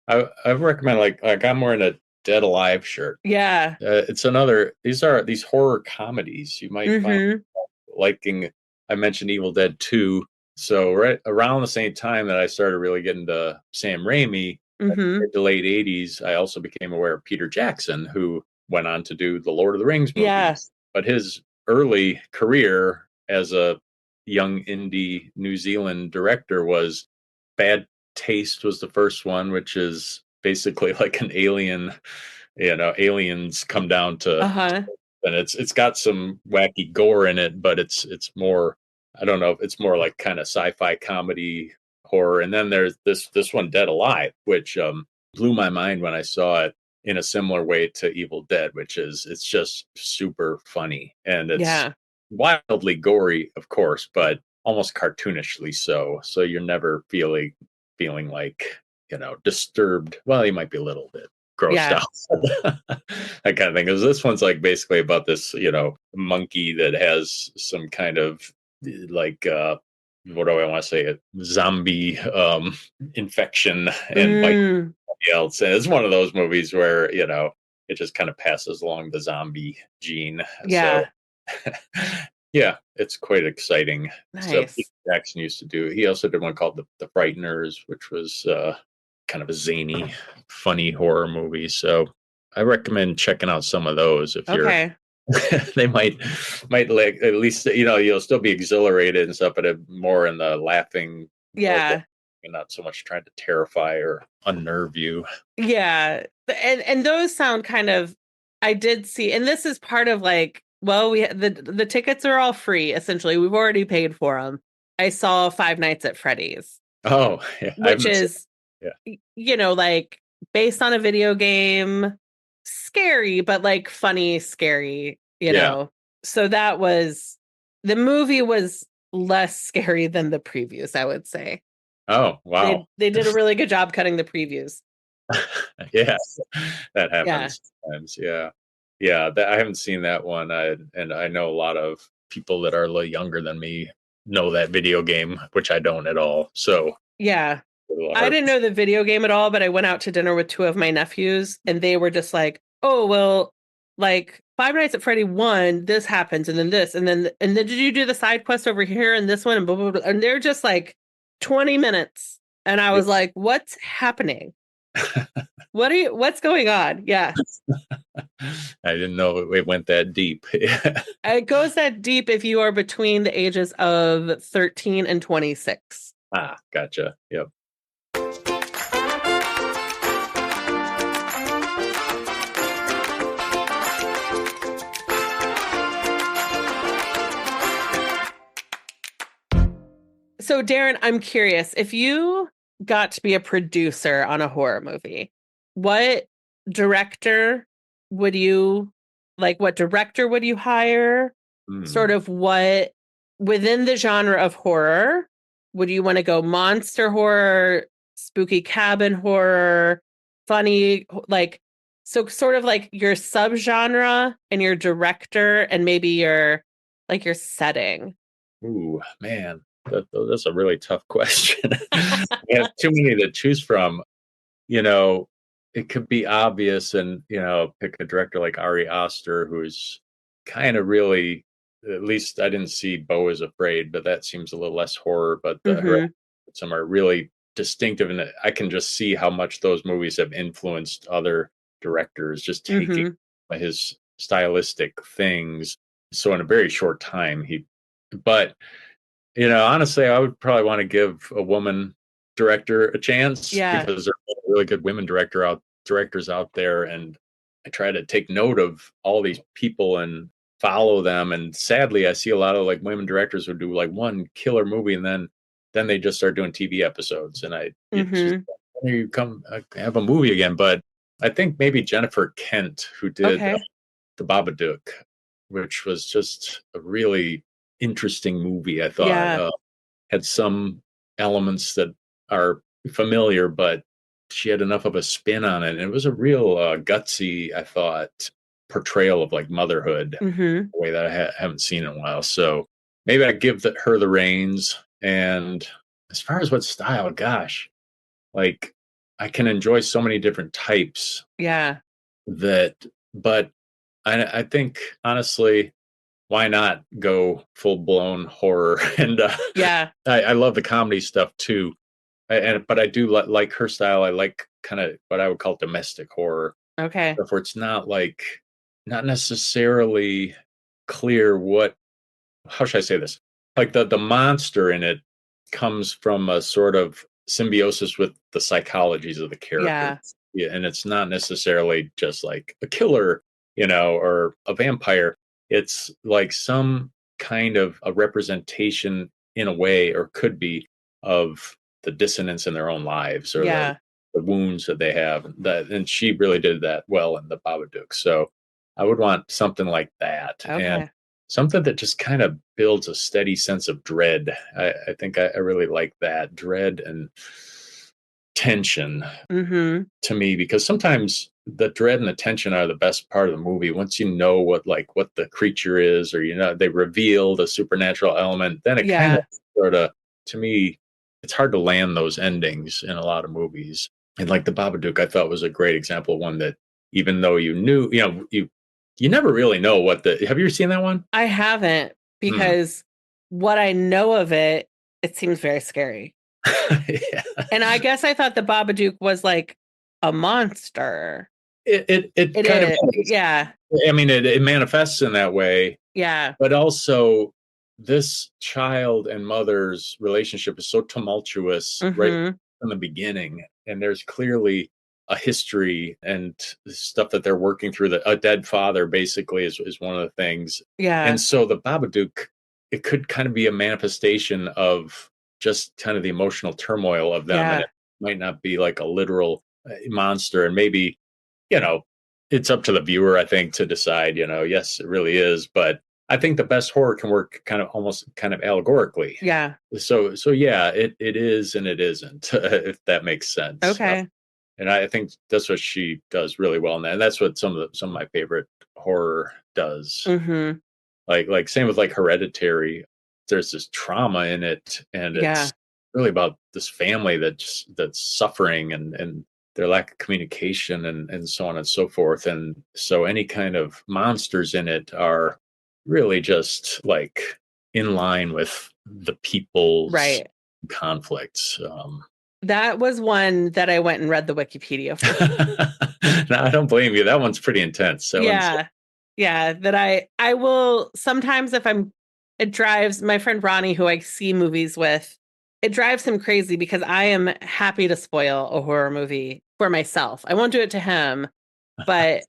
I recommend like I'm wearing a Dead Alive shirt. Yeah. It's another. These horror comedies you might find Mm-hmm. liking. I mentioned Evil Dead 2. So right around the same time that I started really getting to Sam Raimi, Mm-hmm. mid to late 80s, I also became aware of Peter Jackson, who went on to do the Lord of the Rings Yeah. movies. But his early career as a young indie New Zealand director was Bad Taste was the first one, which is basically like an alien, aliens come down to, Uh-huh. and it's got some wacky gore in it, but it's more, I don't know, it's more like kind of sci-fi comedy horror. And then there's this one, Dead Alive, which blew my mind when I saw it in a similar way to Evil Dead, which is it's just super funny and it's Yeah. wildly gory, of course, but almost cartoonishly so. So you're never feeling like, disturbed. Well, you might be a little bit grossed Yeah. out. That kind of thing. Because this one's like basically about this, monkey that has some kind of like what do I want to say? A zombie infection and bites Mm, somebody else. And it's one of those movies where, it just kind of passes along the zombie gene. So yeah. yeah, it's quite exciting. So Peter Nice. Jackson used to do. He also did one called The Frighteners, which was kind of a zany, funny horror movie. So I recommend checking out some of those if you're. Okay. They might like at least you'll still be exhilarated and stuff, but more in the laughing mode Yeah. and not so much trying to terrify or unnerve you. Yeah. And those sound kind of, I did see, and this is part of like, well, the tickets are all free essentially. We've already paid for them. I saw Five Nights at Freddy's, Oh yeah, I which haven't seen. is, Yeah. like based on a video game, scary, but like funny, scary, Yeah. So the movie was less scary than the previews, I would say. Oh wow. They did a really good job cutting the previews. Yeah, that Yeah. happens sometimes. Yeah, yeah. I haven't seen that one, and I know a lot of people that are a little younger than me know that video game, which I don't at all. So Yeah. Little I didn't hearts. know the video game at all, but I went out to dinner with two of my nephews, and they were just like, "Oh, well, like Five Nights at Freddy 1, this happens, and then this, and then did you do the side quest over here and this one and blah blah blah?" And they're just like 20 minutes, and I was like, "What's happening? What's going on?" Yeah, I didn't know it went that deep. it goes that deep if you are between the ages of 13 and 26. Ah, gotcha. Yep. So, Darrin, I'm curious if you got to be a producer on a horror movie, what director would you what director would you hire? Sort Mm. of what within the genre of horror would you want to go monster horror, spooky cabin horror, funny, so sort of like your subgenre and your director and maybe your setting. Ooh, man, that's a really tough question. We have too many to choose from. You know, it could be obvious, and pick a director like Ari Aster, who's kind of really. At least I didn't see Beau is Afraid, but that seems a little less horror. But her Mm-hmm. some are really distinctive, and I can just see how much those movies have influenced other directors, just taking Mm-hmm. his stylistic things. So in a very short time, but honestly, I would probably want to give a woman director a chance Yeah. because there are really good women directors out there, and I try to take note of all these people and follow them. And sadly, I see a lot of like women directors who do like one killer movie, and then they just start doing TV episodes, and it's just Mm-hmm. when you come have a movie again. But I think maybe Jennifer Kent, who did Okay. The Babadook, which was just a really interesting movie. I thought Yeah. had some elements that are familiar, but she had enough of a spin on it. And it was a real gutsy, I thought, portrayal of like motherhood, Mm-hmm. a way that I haven't seen in a while. So maybe I give her the reins. And as far as what style, gosh, like I can enjoy so many different types Yeah. that, but I think honestly, why not go full blown horror? And Yeah. I love the comedy stuff too. But I do like her style. I like kind of what I would call domestic horror, Okay. stuff where it's not necessarily clear what. How should I say this? Like the monster in it comes from a sort of symbiosis with the psychologies of the characters. Yeah. Yeah, and it's not necessarily just like a killer, or a vampire. It's like some kind of a representation in a way, or could be, of the dissonance in their own lives, or the Yeah. the wounds that they have. And she really did that well in the Babadook. So I would want something like that. And Okay. something that just kind of builds a steady sense of dread. I think I really like that dread and tension Mm-hmm. to me, because sometimes the dread and the tension are the best part of the movie. Once you know what the creature is, or they reveal the supernatural element, then it kind of Yeah. sort of, to me, it's hard to land those endings in a lot of movies. And like the Babadook, I thought was a great example of one that, even though you knew, you never really know what the. Have you seen that one? I haven't Hmm. because what I know of it, it seems very scary. Yeah. And I guess I thought the Babadook was like a monster. It It kind of is. is. Yeah. I mean, it manifests in that way, Yeah. but also this child and mother's relationship is so tumultuous right Mm-hmm. from the beginning, and there's clearly a history and stuff that they're working through. That a dead father basically is one of the things, and Yeah. so the Babadook, it could kind of be a manifestation of just kind of the emotional turmoil of them, and Yeah. it might not be like a literal monster, and maybe you know it's up to the viewer, I think, to decide. Yes, it really is, but I think the best horror can work kind of almost kind of allegorically. Yeah. So yeah, it is and it isn't, if that makes sense. Okay. And I think that's what she does really well in that. And that's what some of my favorite horror does. Mm-hmm. Like same with like Hereditary. There's this trauma in it, and it's Yeah. really about this family that's suffering and their lack of communication and so on and so forth. And so any kind of monsters in it are really just like in line with the people's Right. conflicts. That was one that I went and read the Wikipedia for. No, I don't blame you. That one's pretty intense. That one's Yeah. Yeah. That I will sometimes if it drives my friend Ronnie, who I see movies with, it drives him crazy because I am happy to spoil a horror movie for myself. I won't do it to him, but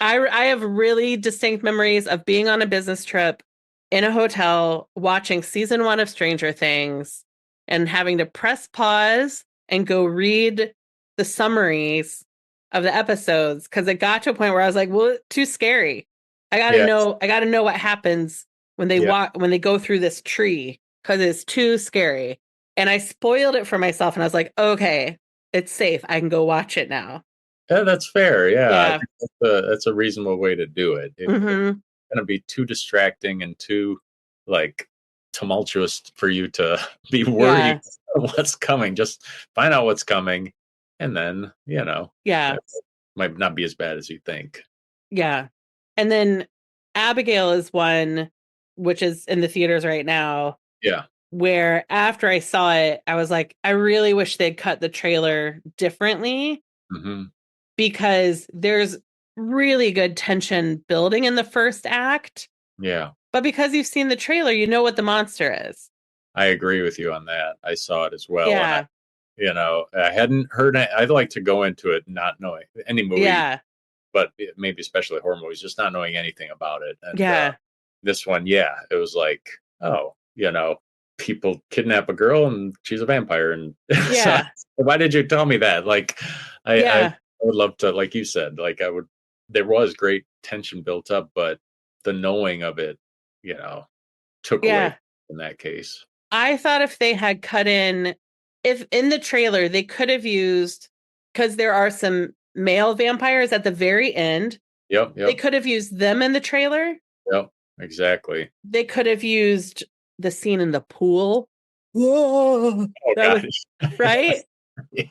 I have really distinct memories of being on a business trip in a hotel, watching season 1 of Stranger Things and having to press pause and go read the summaries of the episodes because it got to a point where I was like, well, too scary. I yeah, gotta know what happens when they yeah. when they go through this tree because it's too scary. And I spoiled it for myself and I was like, okay, it's safe. I can go watch it now. Yeah, that's fair. Yeah, I Yeah. think that's a reasonable way to do it. It's Mm-hmm. going to be too distracting and too like tumultuous for you to be worried Yeah. what's coming. Just find out what's coming, and then Yeah. it might not be as bad as you think. Yeah. And then Abigail is one which is in the theaters right now, Yeah. where after I saw it, I was like, I really wish they'd cut the trailer differently Hmm. because there's really good tension building in the first act. Yeah. But because you've seen the trailer, you know what the monster is. I agree with you on that. I saw it as well, and Yeah. I hadn't heard it. I'd like to go into it not knowing any movie, Yeah. but maybe especially horror movies, just not knowing anything about it. And Yeah. this one, yeah, it was like, oh, people kidnap a girl and she's a vampire, and so Yeah. why did you tell me that? Like, I Yeah. would love to, like you said, like I would. There was great tension built up, but the knowing of it, you know, took away Yeah. in that case. I thought if they had cut in, if in the trailer they could have used, because there are some male vampires at the very end, Yep, they yep, could have used them in the trailer. yep, exactly. They could have used the scene in the pool. Whoa, Oh that was God, right. yeah,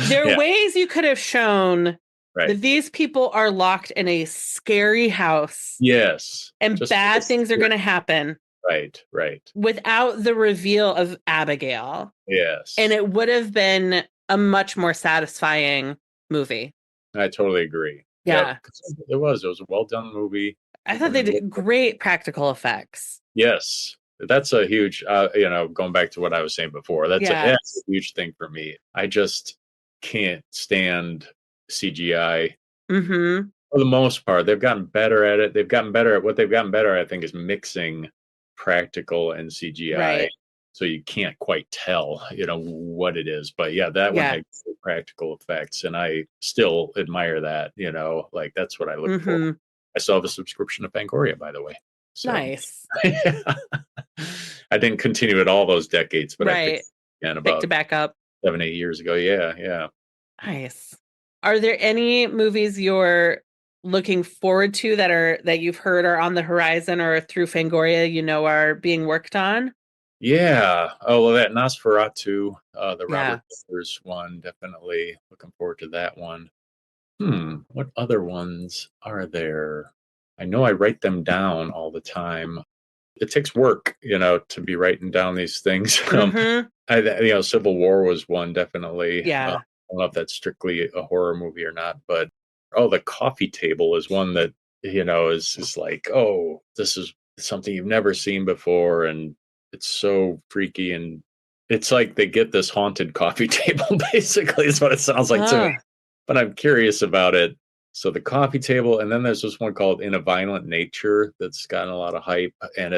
There are yeah, ways you could have shown right. that these people are locked in a scary house Yes, and just bad things are yeah, going to happen right, right. without the reveal of Abigail. And Yes, it would have been a much more satisfying movie. I totally agree. Yep, Yeah. 'cause it was a well done movie. I thought Even they in did great practical effects. yes, that's a huge. Going back to what I was saying before, Yeah. that's a huge thing for me. I just can't stand CGI Mm-hmm. for the most part. They've gotten better at it. They've gotten better at what they've gotten better at, I think, is mixing practical and CGI. Right. So you can't quite tell, what it is. But yeah, that one Yeah. had good practical effects, and I still admire that. Like that's what I look for. Mm-hmm. I still have a subscription to Fangoria, by the way. So Nice. I didn't continue it all those decades, but I picked Right. it again Pick to about back up. 7, 8 years ago. Yeah, yeah. Nice. Are there any movies you're looking forward to that you've heard are on the horizon or through Fangoria are being worked on? Yeah. Oh, well, that Nosferatu, the Yeah. Robert Eggers one, definitely looking forward to that one. What other ones are there? I know I write them down all the time. It takes work, to be writing down these things. Mm-hmm. Civil War was one, definitely. I Yeah. don't know if that's strictly a horror movie or not, but The Coffee Table is one that, is like, oh, this is something you've never seen before. And it's so freaky. And it's like they get this haunted coffee table, basically, is what it sounds like to me. Ah. But I'm curious about it. So the coffee table, and then there's this one called In a Violent Nature that's gotten a lot of hype, and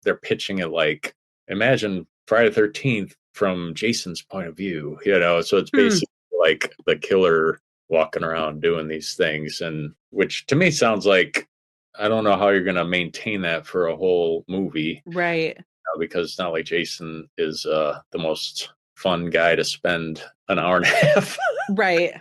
they're pitching it like, imagine Friday the 13th from Jason's point of view, So it's Hmm. basically like the killer walking around doing these things, and which to me sounds like I don't know how you're going to maintain that for a whole movie, Right. because it's not like Jason is the most fun guy to spend an hour and a half. Right.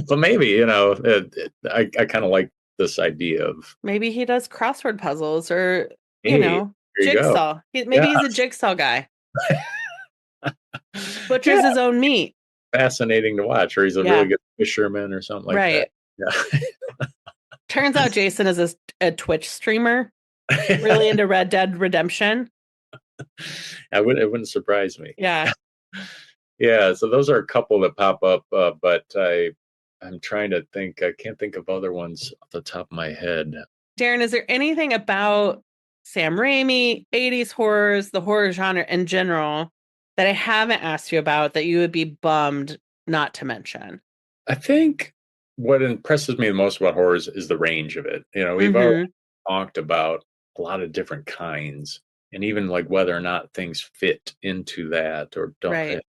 But maybe I kind of like this idea of, Maybe he does crossword puzzles or, hey, there you go. jigsaw. Maybe Yeah, he's a jigsaw guy. Butchers Yeah, his own meat. fascinating to watch. Or he's a really Yeah. good fisherman or something like that. Right. Turns out Jason is a Twitch streamer, really into Red Dead Redemption. It wouldn't surprise me. Yeah. Yeah, so those are a couple that pop up, but I'm trying to think. I can't think of other ones off the top of my head. Darrin, is there anything about Sam Raimi, 80s horrors, the horror genre in general, that I haven't asked you about that you would be bummed not to mention? I think what impresses me the most about horrors is the range of it. We've already Mm-hmm. talked about a lot of different kinds, and even like whether or not things fit into that or don't, Right.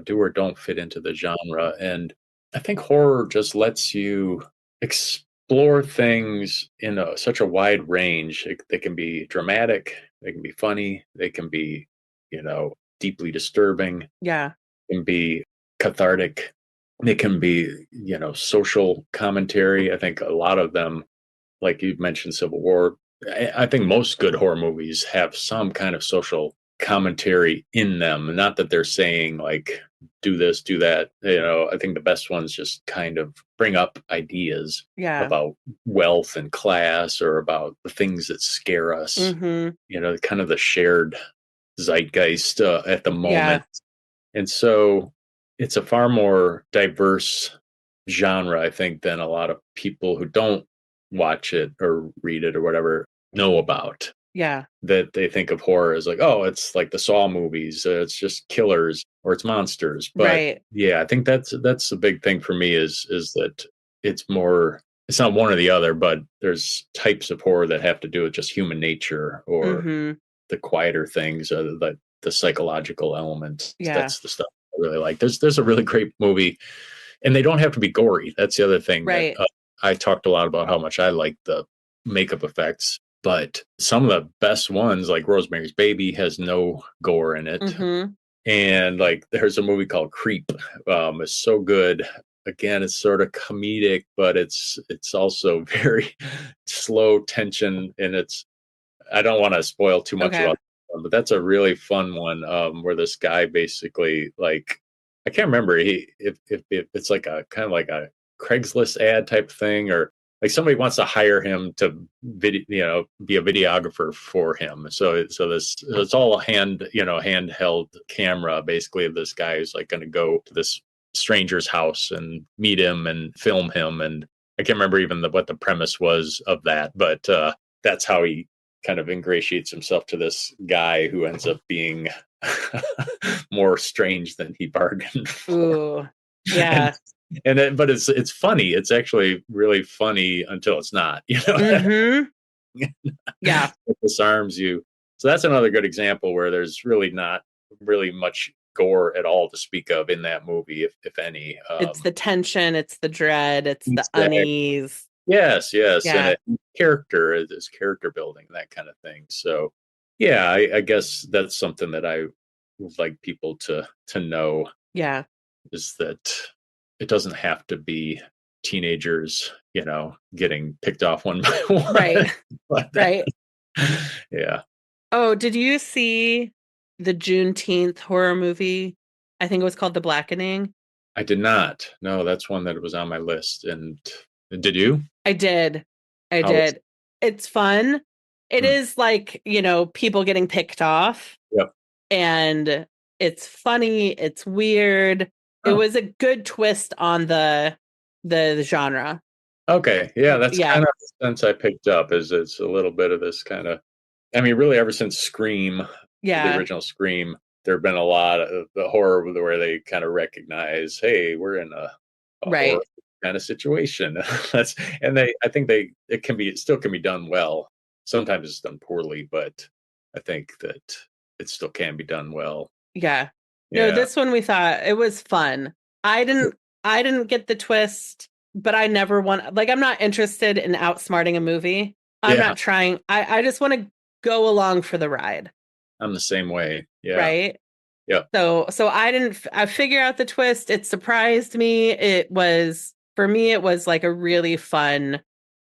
do or don't fit into the genre. And I think horror just lets you explore things in such a wide range. They can be dramatic, they can be funny, they can be, deeply disturbing, Yeah. can be cathartic. It can be, social commentary. I think a lot of them, like you mentioned, Civil War. I think most good horror movies have some kind of social commentary in them. Not that they're saying like, do this, do that. I think the best ones just kind of bring up ideas Yeah. about wealth and class or about the things that scare us, Mm-hmm. kind of the shared zeitgeist at the Yeah. moment. And so it's a far more diverse genre, I think, than a lot of people who don't watch it or read it or whatever know about. Yeah. That they think of horror as like, oh, it's like the Saw movies, it's just killers or it's monsters. But Right. yeah, I think that's a big thing for me is that it's more. It's not one or the other, but there's types of horror that have to do with just human nature or Mm-hmm. the quieter things, the psychological element. Yeah. That's the stuff I really like. There's a really great movie, and they don't have to be gory. That's the other thing that Right. I talked a lot about how much I like the makeup effects. But some of the best ones, like Rosemary's Baby, has no gore in it, Mm-hmm. and like there's a movie called Creep. It's so good. Again, it's sort of comedic, but it's also very slow tension, and I don't want to spoil too much Okay. about that one, but that's a really fun one where this guy basically like I can't remember if it's like a kind of like a Craigslist ad type thing or like somebody wants to hire him to be a videographer for him. So it's all handheld camera basically of this guy who's like going to go to this stranger's house and meet him and film him. And I can't remember even what the premise was of that, but that's how he kind of ingratiates himself to this guy who ends up being more strange than he bargained for. Ooh. And Yeah. but it's funny. It's actually really funny until it's not. Mm-hmm. Yeah. It disarms you. So that's another good example where there's really not really much gore at all to speak of in that movie, if any. It's the tension, it's the dread, it's the Exactly. unease. Yes, and Yeah. character is character building, that kind of thing. So, yeah, I guess that's something that I would like people to know Yeah. is that it doesn't have to be teenagers, getting picked off one by one. Right. But, Right. yeah, Oh, did you see the Juneteenth horror movie? I think it was called The Blackening. I did not. No, that's one that was on my list. And did you? I did. I How was? did. It's fun. It Hmm, is like, people getting picked off, yep. and it's funny, it's weird. It Oh, was a good twist on the genre. okay. Yeah, that's Yeah. kind of the sense I picked up. Is it's a little bit of this kind of. I mean, really, ever since Scream, the Yeah. original Scream, there have been a lot of the horror where they kind of recognize, hey, we're in a horror Right. kind of situation. That's I think it still can be done well. Sometimes it's done poorly, but I think that it still can be done well. Yeah. No, Yeah, this one we thought it was fun. I didn't I didn't get the twist, but I never want like I'm not interested in outsmarting a movie. I'm yeah, not trying. I just want to go along for the ride, I'm the same way. Yeah, right? yeah, So I figure out the twist. It surprised me. For me it was like a really fun,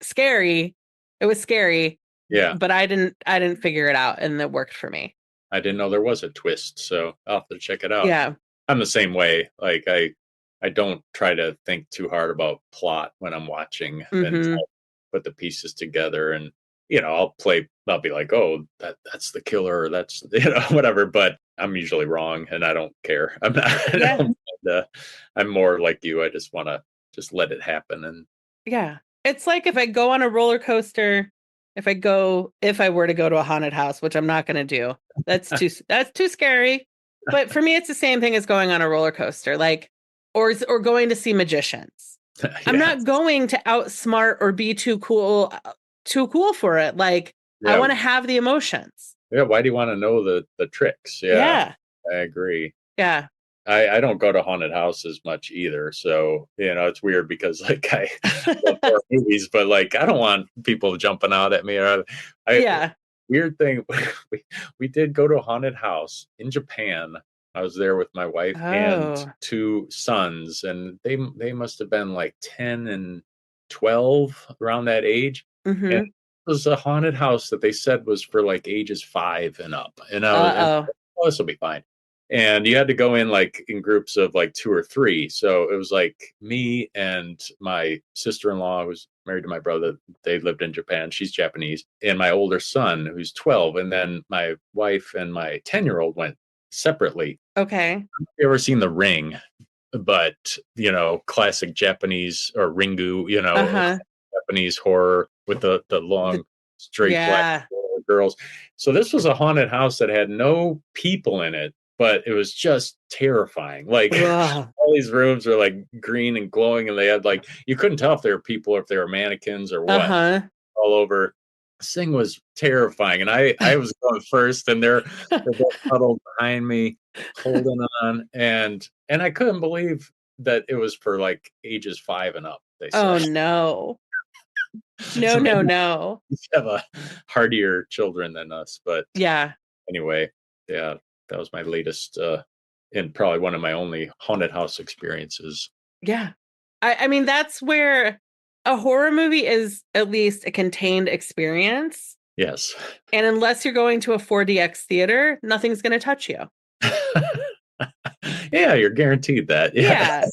scary. It was scary, yeah. but I didn't figure it out, and it worked for me. I didn't know there was a twist, so I'll have to check it out. Yeah. I'm the same way. Like I don't try to think too hard about plot when I'm watching and try Mm-hmm. to put the pieces together. And I'll be like, oh, that's the killer, or that's whatever. But I'm usually wrong, and I don't care. I'm not. Yeah. I'm more like you. I just want to just let it happen. And Yeah. It's like if I go on a roller coaster, if I were to go to a haunted house, which I'm not going to do, that's too scary. But for me, it's the same thing as going on a roller coaster, like, or going to see magicians. I'm yeah, not going to outsmart or be too cool for it. Like, I yeah, want to have the emotions. yeah. Why do you want to know the tricks? Yeah, Yeah. I agree. Yeah. I don't go to haunted houses much either. So, it's weird because like I love horror movies, but like I don't want people jumping out at me. Yeah. Weird thing. We did go to a haunted house in Japan. I was there with my wife and Oh. 2 sons, and they must have been like 10 and 12, around that age. And Mm-hmm. it was a haunted house that they said was for like ages 5 and up. And I was, Uh-oh. oh, this will be fine. And you had to go in like in groups of like 2 or 3. So it was like me and my sister-in-law, who's married to my brother. They lived in Japan. She's Japanese. And my older son, who's 12. And then my wife and my 10-year-old went separately. Okay. You ever seen The Ring? But, classic Japanese, or Ringu, Uh-huh. Japanese horror with the long, straight black Yeah. girls. So this was a haunted house that had no people in it, but it was just terrifying. Like Ugh. all these rooms were like green and glowing, and they had like, you couldn't tell if they were people or if they were mannequins or what, Uh-huh. all over. This thing was terrifying. And I was going first, and they're both huddled behind me, holding on. And I couldn't believe that it was for like ages 5 and up, they Oh said. no. So No, maybe no. we have a hardier children than us. But Yeah. anyway, yeah, that was my latest and probably one of my only haunted house experiences. Yeah. I mean, that's where a horror movie is at least a contained experience. Yes. And unless you're going to a 4DX theater, nothing's going to touch you. Yeah, you're guaranteed that. Yeah.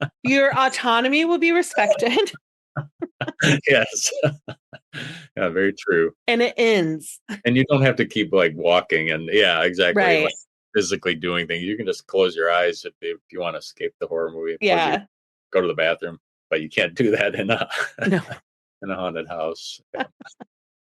Yeah. Your autonomy will be respected. Yes. Yeah, very true. And it ends. And you don't have to keep like walking and exactly. Right. Like physically doing things. You can just close your eyes if you want to escape the horror movie. Yeah. Go to the bathroom, but you can't do that in a No. in a haunted house.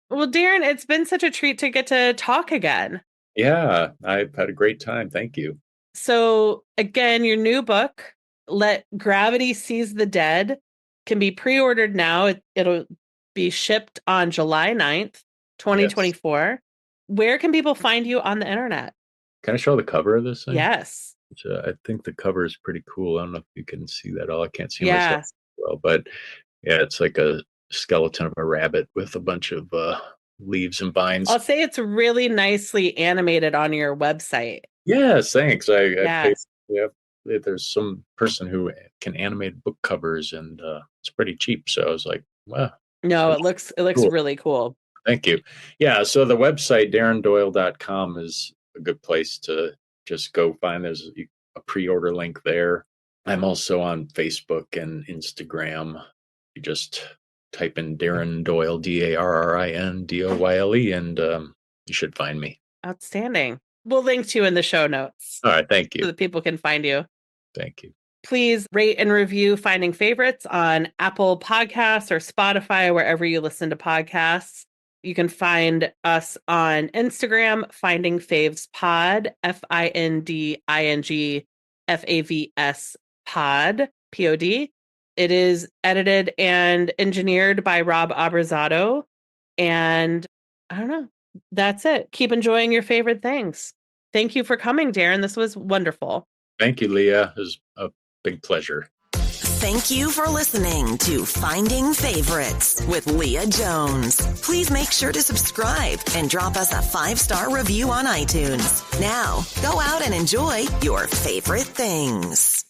Well, Darrin, it's been such a treat to get to talk again. Yeah, I've had a great time. Thank you. So again, your new book, Let Gravity Seize the Dead, can be pre-ordered now. It'll be shipped on July 9th, 2024. Yes. Where can people find you on the internet? Can I show the cover of this thing? Yes. I think the cover is pretty cool. I don't know if you can see that all. I can't see myself well, but yeah, it's like a skeleton of a rabbit with a bunch of leaves and vines. I'll say it's really nicely animated on your website. Yes, thanks. I there's some person who can animate book covers, and it's pretty cheap. So I was like, wow. No, it looks cool. Really cool. Thank you. Yeah, so the website darrindoyle.com is a good place to just go find. There's a pre-order link there. I'm also on Facebook and Instagram. You just type in Darrin Doyle, DarrinDoyle, and you should find me. Outstanding. We'll link to you in the show notes. All right, thank you. So that people can find you. Thank you. Please rate and review Finding Favorites on Apple Podcasts or Spotify, wherever you listen to podcasts. You can find us on Instagram, Finding Faves Pod, FindingFavs Pod, P-O-D. It is edited and engineered by Rob Abrazado. And I don't know. That's it. Keep enjoying your favorite things. Thank you for coming, Darrin. This was wonderful. Thank you, Leah. It was a big pleasure. Thank you for listening to Finding Favorites with Leah Jones. Please make sure to subscribe and drop us a 5-star review on iTunes. Now, go out and enjoy your favorite things.